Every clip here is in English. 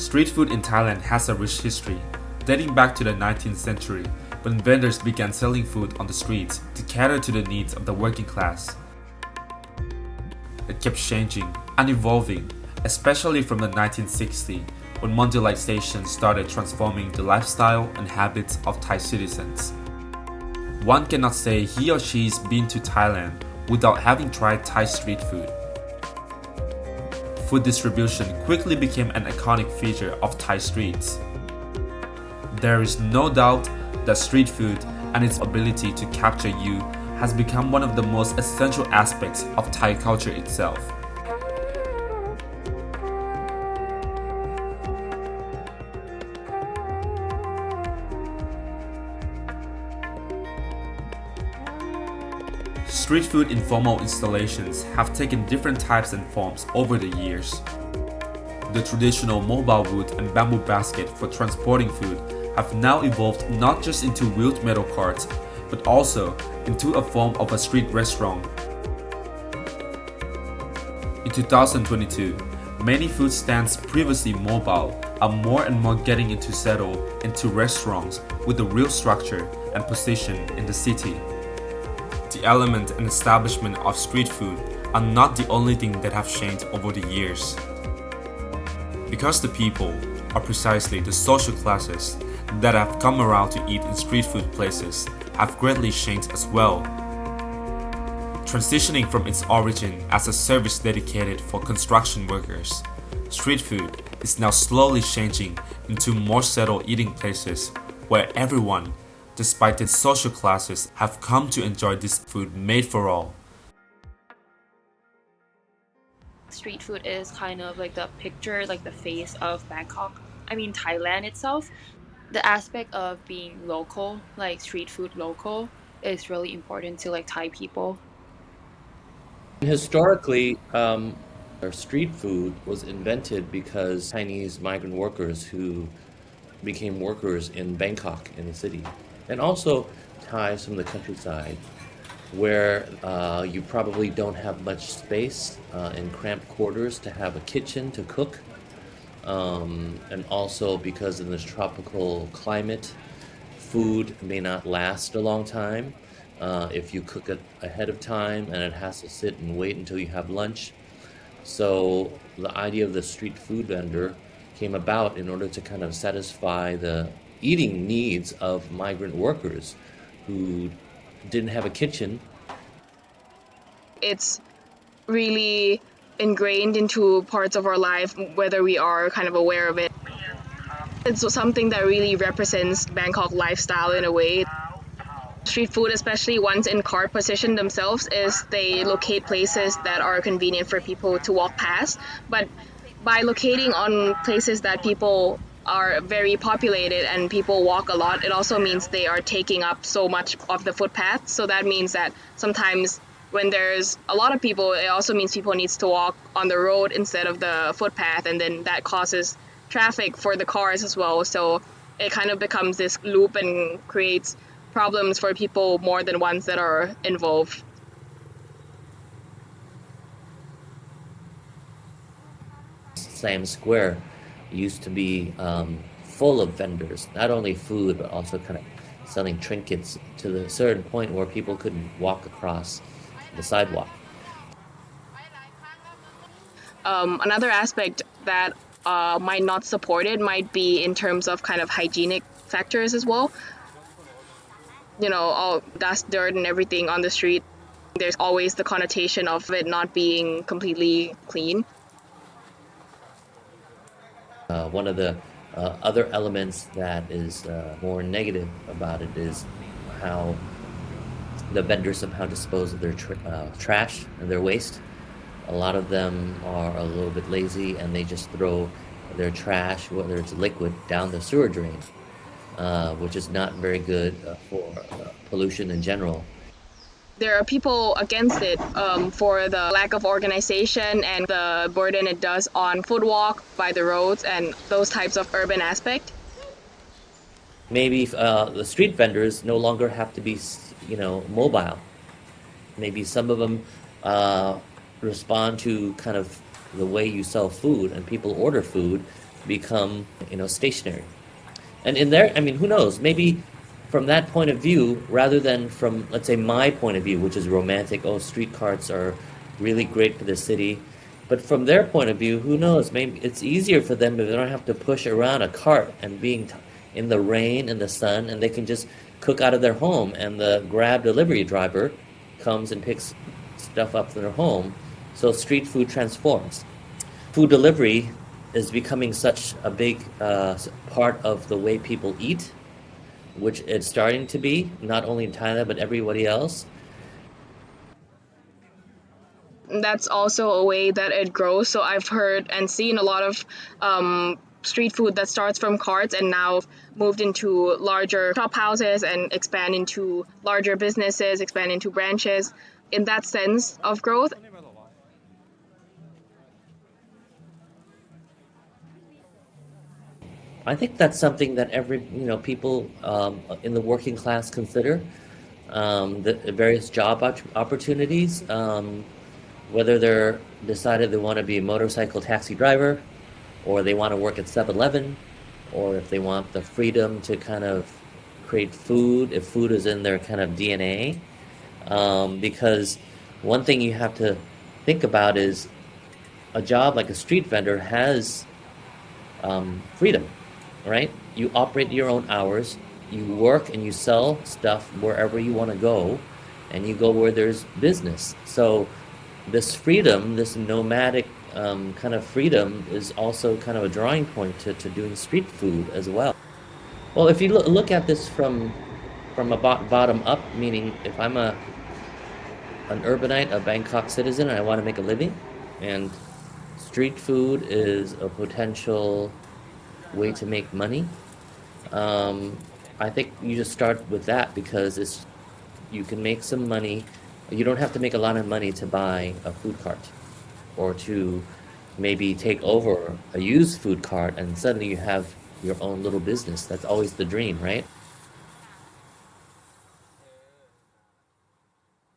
Street food in Thailand has a rich history, dating back to the 19th century, when vendors began selling food on the streets to cater to the needs of the working class. It kept changing and evolving, especially from the 1960s, when mondialization started transforming the lifestyle and habits of Thai citizens. One cannot say he or she's been to Thailand without having tried Thai street food. Food distribution quickly became an iconic feature of Thai streets. There is no doubt that street food and its ability to capture you has become one of the most essential aspects of Thai culture itself. Street food informal installations have taken different types and forms over the years. The traditional mobile wood and bamboo basket for transporting food have now evolved not just into wheeled metal carts, but also into a form of a street restaurant. In 2022, many food stands previously mobile are more and more getting into settle into restaurants with a real structure and position in the city. The element and establishment of street food are not the only thing that have changed over the years. Because the people are precisely the social classes that have come around to eat in street food places have greatly changed as well. Transitioning from its origin as a service dedicated for construction workers, street food is now slowly changing into more settled eating places where everyone, despite its social classes, have come to enjoy this food made for all. Street food is kind of like the picture, like the face of Bangkok. I mean, Thailand itself. The aspect of being local, like street food local, is really important to like Thai people. Historically, our street food was invented because Chinese migrant workers who became workers in Bangkok, in the city, and also Thais from the countryside, where you probably don't have much space in cramped quarters to have a kitchen to cook. And also because in this tropical climate, food may not last a long time if you cook it ahead of time and it has to sit and wait until you have lunch. So the idea of the street food vendor came about in order to kind of satisfy the eating needs of migrant workers who didn't have a kitchen. It's really ingrained into parts of our life, whether we are kind of aware of it. It's something that really represents Bangkok lifestyle in a way. Street food, especially ones in cart position themselves, is they locate places that are convenient for people to walk past. But by locating on places that people are very populated and people walk a lot, it also means they are taking up so much of the footpath. So that means that sometimes when there's a lot of people, it also means people needs to walk on the road instead of the footpath, and then that causes traffic for the cars as well. So it kind of becomes this loop and creates problems for people more than ones that are involved. Siam Square used to be full of vendors, not only food, but also kind of selling trinkets to the certain point where people couldn't walk across the sidewalk. Another aspect that might not support it might be in terms of kind of hygienic factors as well. You know, all dust, dirt, and everything on the street. There's always the connotation of it not being completely clean. One of the other elements that is more negative about it is how the vendors somehow dispose of their trash and their waste. A lot of them are a little bit lazy and they just throw their trash, whether it's liquid, down the sewer drain, which is not very good for pollution in general. There are people against it for the lack of organization and the burden it does on foot walk by the roads and those types of urban aspect. Maybe the street vendors no longer have to be, mobile. Maybe some of them respond to kind of the way you sell food and people order food become, stationary. And in there, who knows, maybe from that point of view, rather than from, let's say, my point of view, which is romantic, street carts are really great for the city. But from their point of view, who knows, maybe it's easier for them if they don't have to push around a cart and being in the rain and the sun, and they can just cook out of their home, and the Grab delivery driver comes and picks stuff up from their home. So street food transforms. Food delivery is becoming such a big part of the way people eat, which it's starting to be, not only in Thailand, but everybody else. That's also a way that it grows. So I've heard and seen a lot of street food that starts from carts and now moved into larger shop houses and expand into larger businesses, expand into branches. In that sense of growth, I think that's something that people in the working class consider, the various job opportunities, whether they're decided they want to be a motorcycle taxi driver, or they want to work at 7-Eleven, or if they want the freedom to kind of create food, if food is in their kind of DNA. Because one thing you have to think about is a job like a street vendor has freedom, right? You operate your own hours, you work and you sell stuff wherever you want to go, and you go where there's business. So this freedom, this nomadic kind of freedom is also kind of a drawing point to doing street food as well. Well, if you look at this from a bottom up, meaning if I'm an urbanite, a Bangkok citizen, and I want to make a living, and street food is a potential way to make money, I think you just start with that, because you can make some money. You don't have to make a lot of money to buy a food cart, or to maybe take over a used food cart, and suddenly you have your own little business. That's always the dream, right?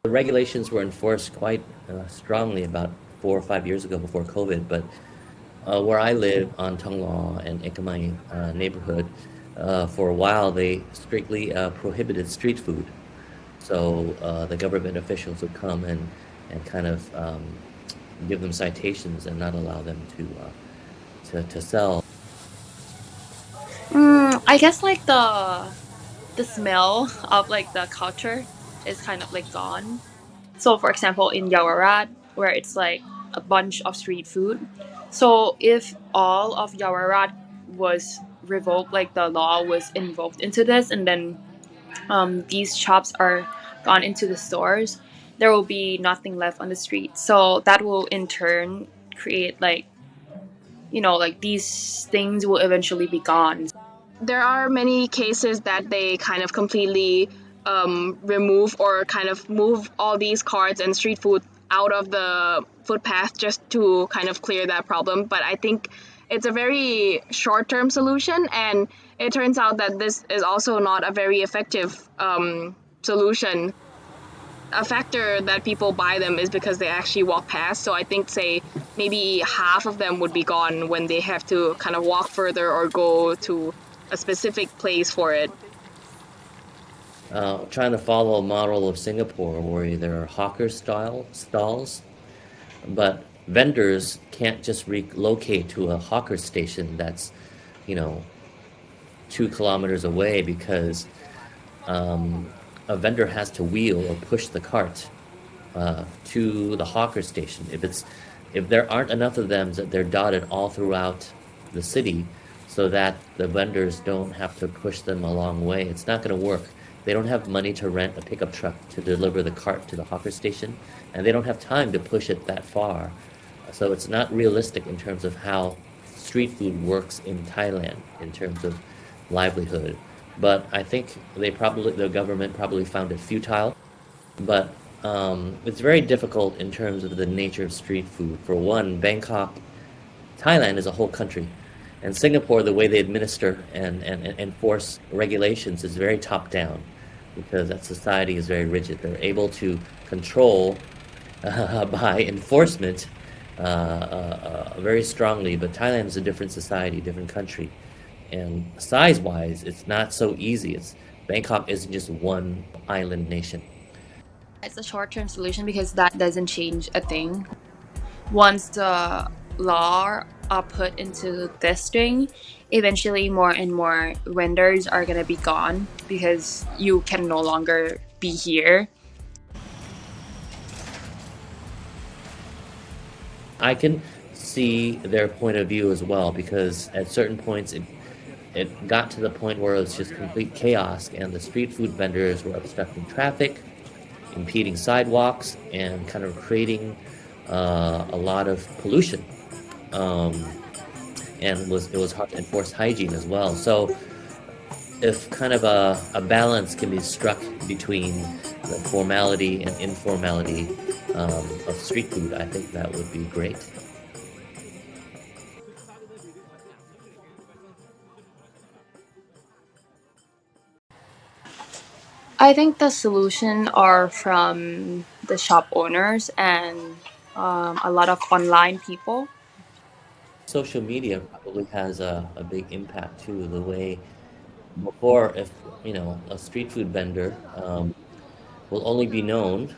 The regulations were enforced quite strongly about 4 or 5 years ago, before COVID, but where I live on Tonglaw and Ekamai neighborhood, for a while they strictly prohibited street food. So the government officials would come and kind of give them citations and not allow them to sell. I guess like the smell of like the culture is kind of like gone. So for example, in Yaowarat, where it's like a bunch of street food. So if all of Yaowarat was revoked, like the law was invoked into this, and then these shops are gone into the stores, there will be nothing left on the street. So that will in turn create like, like these things will eventually be gone. there are many cases that they kind of completely remove or kind of move all these carts and street food out of the footpath just to kind of clear that problem. But I think it's a very short-term solution, and it turns out that this is also not a very effective solution. A factor that people buy them is because they actually walk past. So I think, say, maybe half of them would be gone when they have to kind of walk further or go to a specific place for it. Trying to follow a model of Singapore where there are hawker style stalls, but vendors can't just relocate to a hawker station that's 2 kilometers away, because a vendor has to wheel or push the cart to the hawker station. If there aren't enough of them, that they're dotted all throughout the city so that the vendors don't have to push them a long way, it's not going to work. They don't have money to rent a pickup truck to deliver the cart to the hawker station, and they don't have time to push it that far. So it's not realistic in terms of how street food works in Thailand in terms of livelihood. But I think the government probably found it futile. But it's very difficult in terms of the nature of street food. For one, Bangkok, Thailand is a whole country. And Singapore, the way they administer and enforce regulations is very top-down, because that society is very rigid. They're able to control by enforcement very strongly, but Thailand is a different society, different country. And size-wise, it's not so easy. Bangkok isn't just one island nation. It's a short-term solution because that doesn't change a thing. Once the law are put into this thing, eventually more and more vendors are gonna be gone because you can no longer be here. I can see their point of view as well, because at certain points it got to the point where it was just complete chaos and the street food vendors were obstructing traffic, impeding sidewalks, and kind of creating a lot of pollution. And it was hard to enforce hygiene as well. So if kind of a balance can be struck between the formality and informality of street food, I think that would be great. I think the solution are from the shop owners and a lot of online people. Social media probably has a big impact too. The way before, if a street food vendor will only be known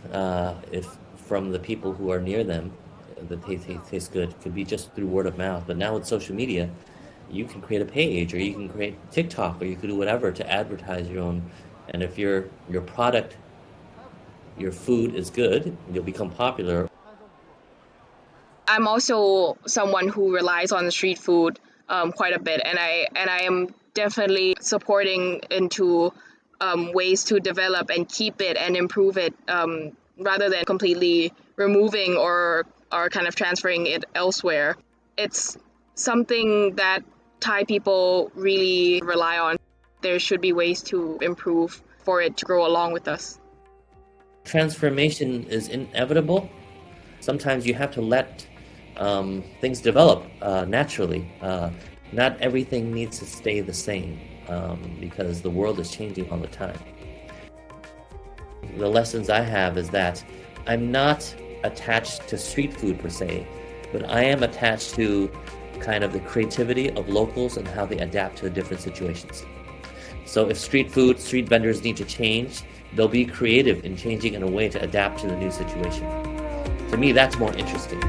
if from the people who are near them that they taste good. It could be just through word of mouth. But now with social media, you can create a page, or you can create TikTok, or you can do whatever to advertise your own. And if your product, your food is good, you'll become popular. I'm also someone who relies on street food quite a bit, and I am definitely supporting into ways to develop and keep it and improve it rather than completely removing or kind of transferring it elsewhere. It's something that Thai people really rely on. There should be ways to improve for it to grow along with us. Transformation is inevitable. Sometimes you have to let things develop naturally. Not everything needs to stay the same because the world is changing all the time. The lessons I have is that I'm not attached to street food per se, but I am attached to kind of the creativity of locals and how they adapt to different situations. So if street vendors need to change, they'll be creative in changing in a way to adapt to the new situation. To me, that's more interesting.